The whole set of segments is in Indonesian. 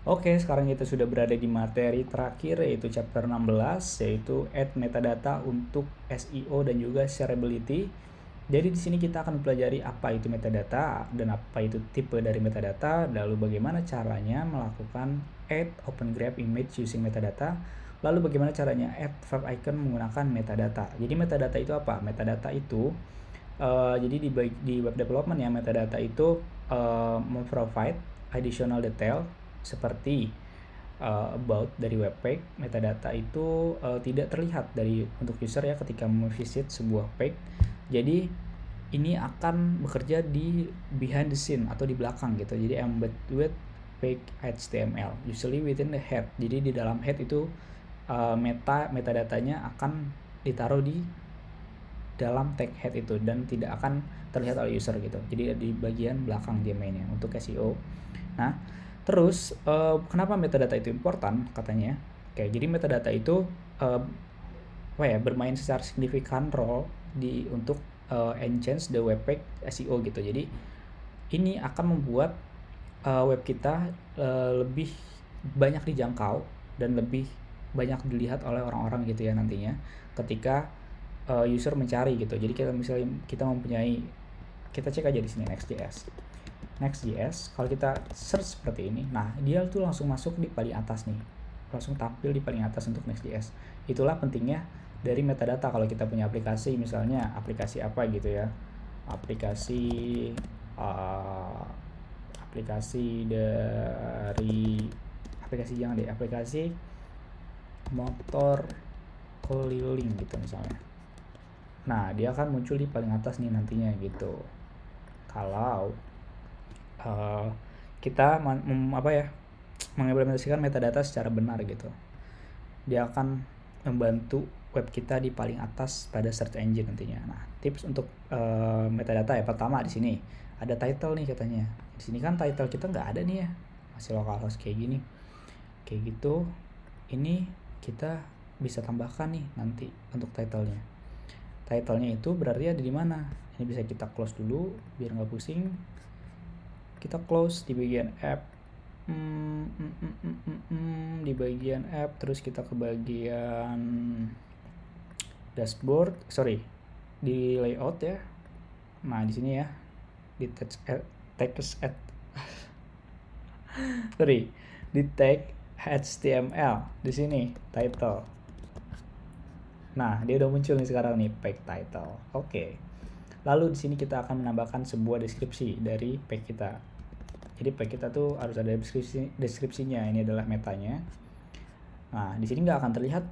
Oke, sekarang kita sudah berada di materi terakhir yaitu chapter 16 yaitu add metadata untuk SEO dan juga shareability. Jadi di sini kita akan mempelajari apa itu metadata dan apa itu tipe dari metadata, lalu bagaimana caranya melakukan add open graph image using metadata, lalu bagaimana caranya add web icon menggunakan metadata. Jadi metadata itu apa? Metadata itu jadi di web development ya, metadata itu memprovide additional detail seperti about dari web page. Metadata itu tidak terlihat dari untuk user ya ketika memvisit sebuah page. Jadi ini akan bekerja di behind the scene atau di belakang gitu. Jadi embed with page HTML usually within the head. Jadi di dalam head itu metadatanya akan ditaruh di dalam tag head itu dan tidak akan terlihat oleh user gitu. Jadi di bagian belakang dia mainnya untuk SEO. Nah, terus kenapa metadata itu important katanya? Oke, jadi metadata itu bermain secara signifikan role untuk enhance the web page SEO gitu. Jadi ini akan membuat web kita lebih banyak dijangkau dan lebih banyak dilihat oleh orang-orang gitu ya nantinya ketika user mencari gitu. Jadi kita misalnya kita mempunyai, kita cek aja di sini Next.js, kalau kita search seperti ini, nah dia tuh langsung masuk di paling atas nih, langsung tampil di paling atas untuk Next.js. Itulah pentingnya dari metadata kalau kita punya aplikasi, misalnya aplikasi apa gitu ya, aplikasi aplikasi motor keliling gitu misalnya. Nah, dia akan muncul di paling atas nih nantinya gitu. Kalau kita mengimplementasikan metadata secara benar gitu, dia akan membantu web kita di paling atas pada search engine nantinya. Nah, tips untuk metadata ya, pertama di sini ada title nih katanya. Di sini kan title kita nggak ada nih ya, masih localhost kayak gini, kayak gitu. Ini kita bisa tambahkan nih nanti untuk titlenya. Titlenya itu berarti ada di mana? Ini bisa kita close dulu biar nggak pusing. Kita close di bagian app, di bagian app, terus kita ke bagian dashboard, di layout ya. Nah di sini ya, di di tag HTML di sini title. Nah, dia udah muncul nih sekarang nih page title. Oke. Lalu di sini kita akan menambahkan sebuah deskripsi dari page kita. Jadi page kita tuh harus ada deskripsinya. Ini adalah metanya. Nah, di sini nggak akan terlihat,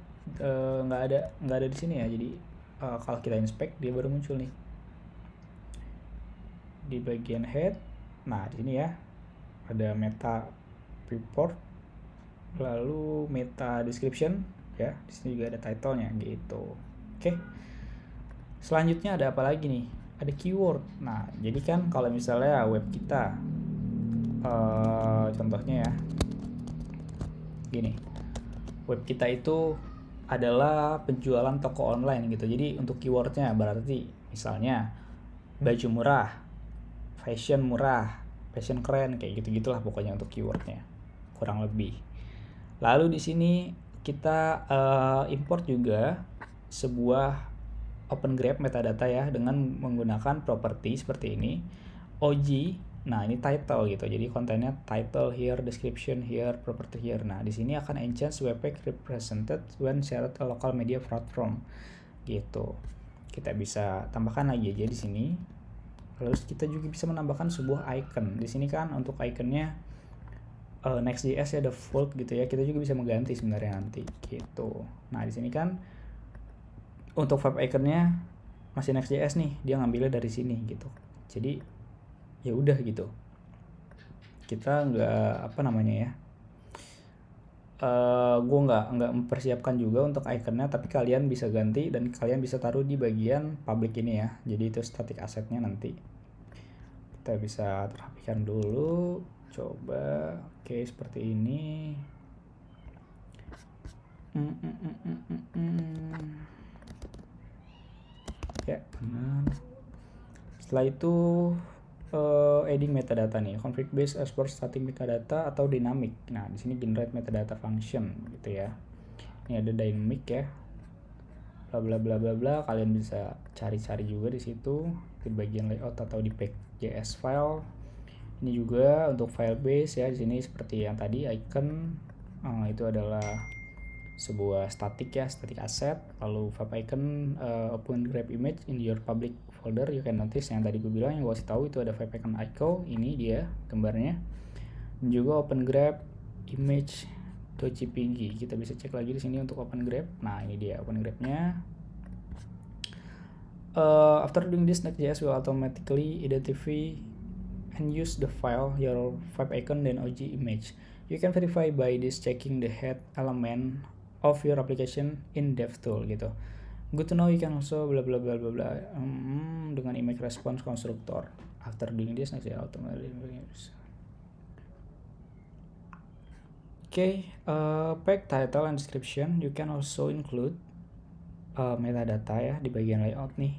nggak ada di sini ya. Jadi kalau kita inspect dia baru muncul nih di bagian head. Nah, di sini ya ada meta report, lalu meta description ya. Di sini juga ada titlenya gitu. Oke. Selanjutnya ada apa lagi nih? Ada keyword. Nah, jadi kan kalau misalnya web kita contohnya ya gini, web kita itu adalah penjualan toko online gitu. Jadi untuk keywordnya berarti misalnya baju murah, fashion murah, fashion keren, kayak gitu-gitulah pokoknya untuk keywordnya kurang lebih. Lalu di sini kita import juga sebuah open graph metadata ya dengan menggunakan properti seperti ini, OG. Nah, ini title gitu. Jadi kontennya title here, description here, property here. Nah, di sini akan enhance web page represented when shared a local media platform. Gitu. Kita bisa tambahkan lagi aja di sini. Lalu kita juga bisa menambahkan sebuah icon. Di sini kan untuk iconnya Next.js ya, default gitu ya. Kita juga bisa mengganti sebenarnya nanti gitu. Nah, di sini kan untuk web iconnya masih Next.js nih, dia ngambilnya dari sini gitu. Jadi ya udah gitu, kita nggak gue nggak mempersiapkan juga untuk iconnya, tapi kalian bisa ganti dan kalian bisa taruh di bagian public ini ya. Jadi itu static assetnya nanti kita bisa rapikan dulu, coba. Oke, seperti ini. Ya benar. Setelah itu adding metadata nih, config based export static metadata atau dynamic. Nah di sini generate metadata function gitu ya. Ini ada dynamic ya, bla bla bla bla bla. Kalian bisa cari-cari juga di situ di bagian layout atau di pack.js file. Ini juga untuk file base ya, di sini seperti yang tadi icon itu adalah sebuah static ya, static asset. Lalu vibe icon, open grab image in your public folder. You can notice yang tadi gue bilang, yang gue kasih tahu itu ada vibe icon icon, ini dia gambarnya. Dan juga open grab image .jpg, kita bisa cek lagi di sini untuk open grab. Nah ini dia open grabnya. After doing this, Next.js will automatically identify and use the file your vibe icon dan OG image. You can verify by this checking the head element of your application in DevTool gitu. Good to know you can also bla bla bla bla bla dengan image response constructor. After doing this, Next.js automatically pack title and description. You can also include metadata ya di bagian layout nih.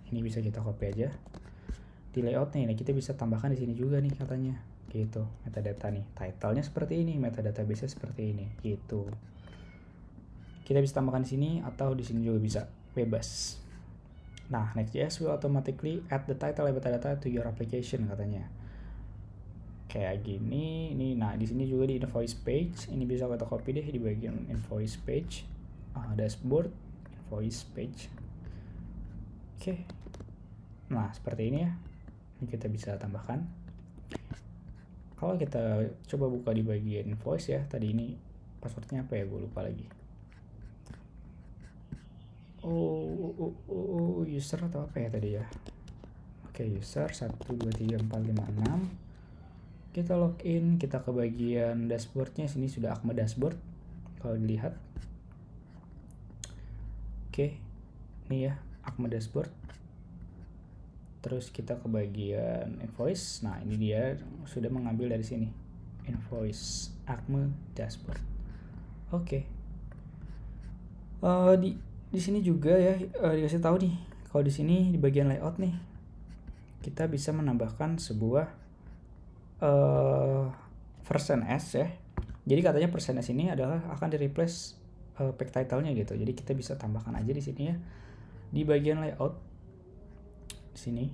Ini bisa kita copy aja di layout nih. Nah, kita bisa tambahkan di sini juga nih katanya gitu, metadata nih, title-nya seperti ini, metadata base seperti ini gitu. Kita bisa tambahkan di sini atau di sini juga bisa, bebas. Nah, Next.js will automatically add the title and metadata to your application katanya. Kayak gini, ini. Nah, di sini juga di invoice page, ini bisa kita copy deh di bagian invoice page, dashboard, invoice page. Oke. Nah, seperti ini ya. Ini kita bisa tambahkan. Kalau kita coba buka di bagian invoice ya, tadi ini passwordnya apa ya, gue lupa lagi. User atau apa ya tadi ya. Oke, user 1234556. Kita login, kita ke bagian dashboardnya. Sini sudah Akme dashboard kalau dilihat. Oke, ini ya Akme dashboard. Terus kita ke bagian invoice. Nah ini dia sudah mengambil dari sini, invoice Akme dashboard. Oke. Di sini juga ya dikasih tahu nih, kalau di sini di bagian layout nih kita bisa menambahkan sebuah version S ya. Jadi katanya version S ini adalah akan di replace pack title-nya gitu. Jadi kita bisa tambahkan aja di sini ya di bagian layout. Sini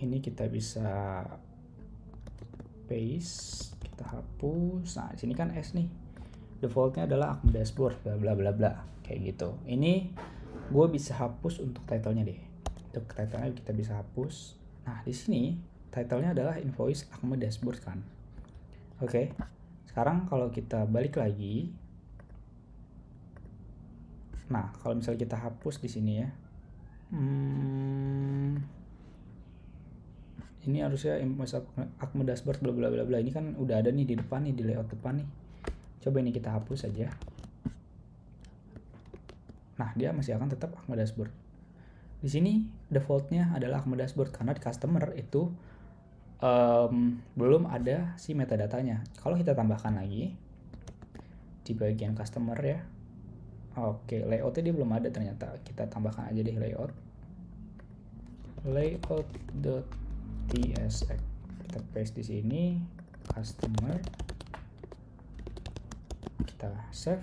ini kita bisa paste, kita hapus. Nah di sini kan S nih, defaultnya adalah Akme dashboard bla bla bla bla kayak gitu. Ini gue bisa hapus untuk titlenya deh, untuk titlenya kita bisa hapus. Nah di sini titlenya adalah invoice Akme dashboard kan. Oke, sekarang kalau kita balik lagi, nah kalau misalnya kita hapus di sini ya, ini harusnya invoice Akme dashboard bla bla bla bla. Ini kan udah ada nih di depan nih, di layout depan nih. Coba ini kita hapus aja. Nah, dia masih akan tetap Akme dashboard. Di sini defaultnya adalah Akme dashboard karena di customer itu belum ada si metadatanya. Kalau kita tambahkan lagi di bagian customer ya. Oke, layoutnya dia belum ada ternyata. Kita tambahkan aja deh layout. Layout.tsx, kita paste di sini, customer, kita save.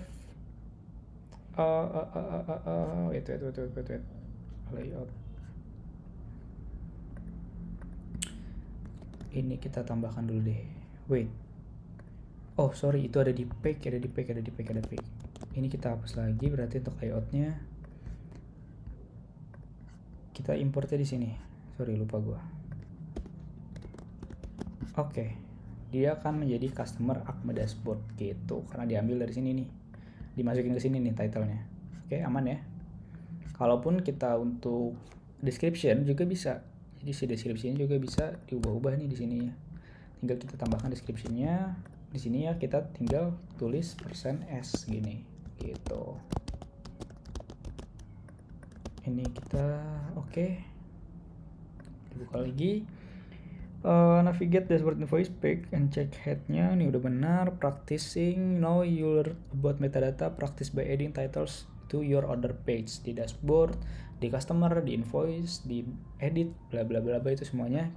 Wait. Layout. Ini kita tambahkan dulu deh. Wait. Oh sorry, itu ada di pack. Ini kita hapus lagi, berarti untuk layoutnya kita importnya di sini. Sorry, lupa gua. Oke, dia akan menjadi customer Akme dashboard gitu karena diambil dari sini nih, dimasukin ke sini nih titlenya. Oke, aman ya. Kalaupun kita untuk description juga bisa, jadi si description juga bisa diubah-ubah nih di sini ya. Tinggal kita tambahkan descriptionnya di sini ya, kita tinggal tulis %s gini gitu. Ini kita oke. Dibuka lagi. Navigate dashboard invoice pack and check headnya. Ini udah benar. Practicing, know your about metadata, practice by adding titles to your order page, di dashboard, di customer, di invoice, di edit, bla bla bla bla, itu semuanya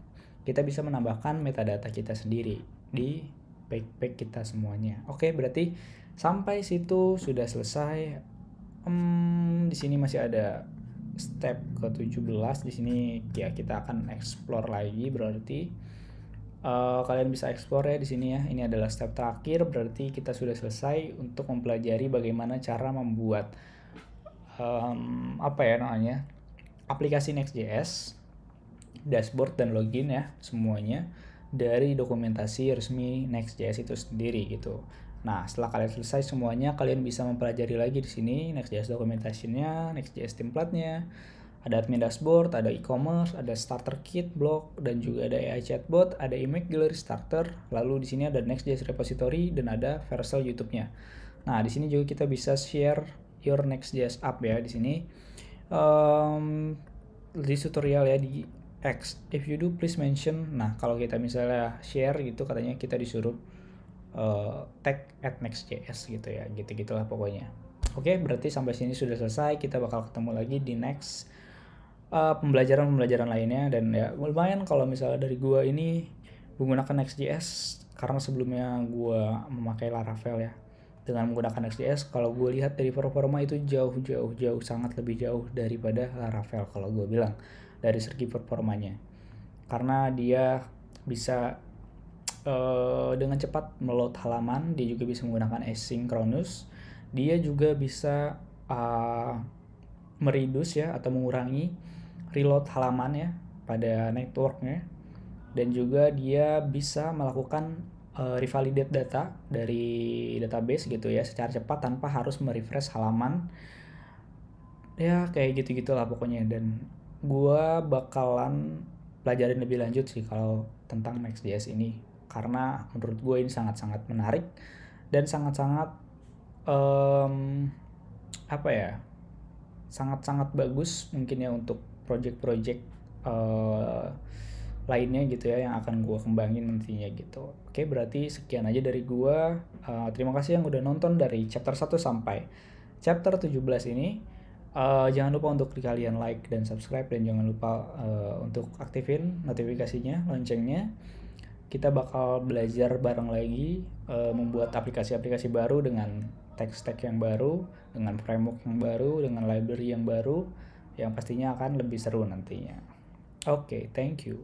kita bisa menambahkan metadata kita sendiri di page kita semuanya. Oke, berarti sampai situ sudah selesai. Di sini masih ada step ke-17. Di sini ya kita akan explore lagi, berarti kalian bisa explore ya di sini ya. Ini adalah step terakhir, berarti kita sudah selesai untuk mempelajari bagaimana cara membuat aplikasi Next.js, dashboard dan login ya semuanya dari dokumentasi resmi Next.js itu sendiri gitu. Nah, setelah kalian selesai semuanya, kalian bisa mempelajari lagi di sini Next.js documentation-nya, Next.js template-nya, ada admin dashboard, ada e-commerce, ada starter kit, blog, dan juga ada AI chatbot, ada image gallery starter, lalu di sini ada Next.js repository dan ada Vercel YouTube-nya. Nah, di sini juga kita bisa share your Next.js app ya di sini. Di tutorial ya di X, if you do please mention. Nah, kalau kita misalnya share gitu, katanya kita disuruh tag @next.js gitu ya, gitu-gitulah pokoknya. Oke, berarti sampai sini sudah selesai. Kita bakal ketemu lagi di next pembelajaran lainnya. Dan ya lumayan kalau misalnya dari gua ini menggunakan Next.js, karena sebelumnya gua memakai Laravel ya. Dengan menggunakan Next.js, kalau gue lihat dari performa itu jauh sangat lebih jauh daripada Laravel kalau gue bilang dari segi performanya, karena dia bisa dengan cepat meload halaman, dia juga bisa menggunakan asynchronous, dia juga bisa mereduce ya atau mengurangi reload halaman ya pada networknya, dan juga dia bisa melakukan revalidate data dari database gitu ya secara cepat tanpa harus merefresh halaman ya, kayak gitu-gitulah pokoknya. Dan gua bakalan pelajarin lebih lanjut sih kalau tentang Next.js ini, karena menurut gue ini sangat-sangat menarik dan sangat-sangat sangat-sangat bagus mungkin ya untuk project-project lainnya gitu ya yang akan gue kembangin nantinya gitu. Oke, berarti sekian aja dari gue. Terima kasih yang udah nonton dari chapter 1 sampai chapter 17 ini. Jangan lupa untuk kalian like dan subscribe, dan jangan lupa untuk aktifin notifikasinya, loncengnya. Kita bakal belajar bareng lagi membuat aplikasi-aplikasi baru dengan tech-stack yang baru, dengan framework yang baru, dengan library yang baru, yang pastinya akan lebih seru nantinya. Oke, thank you.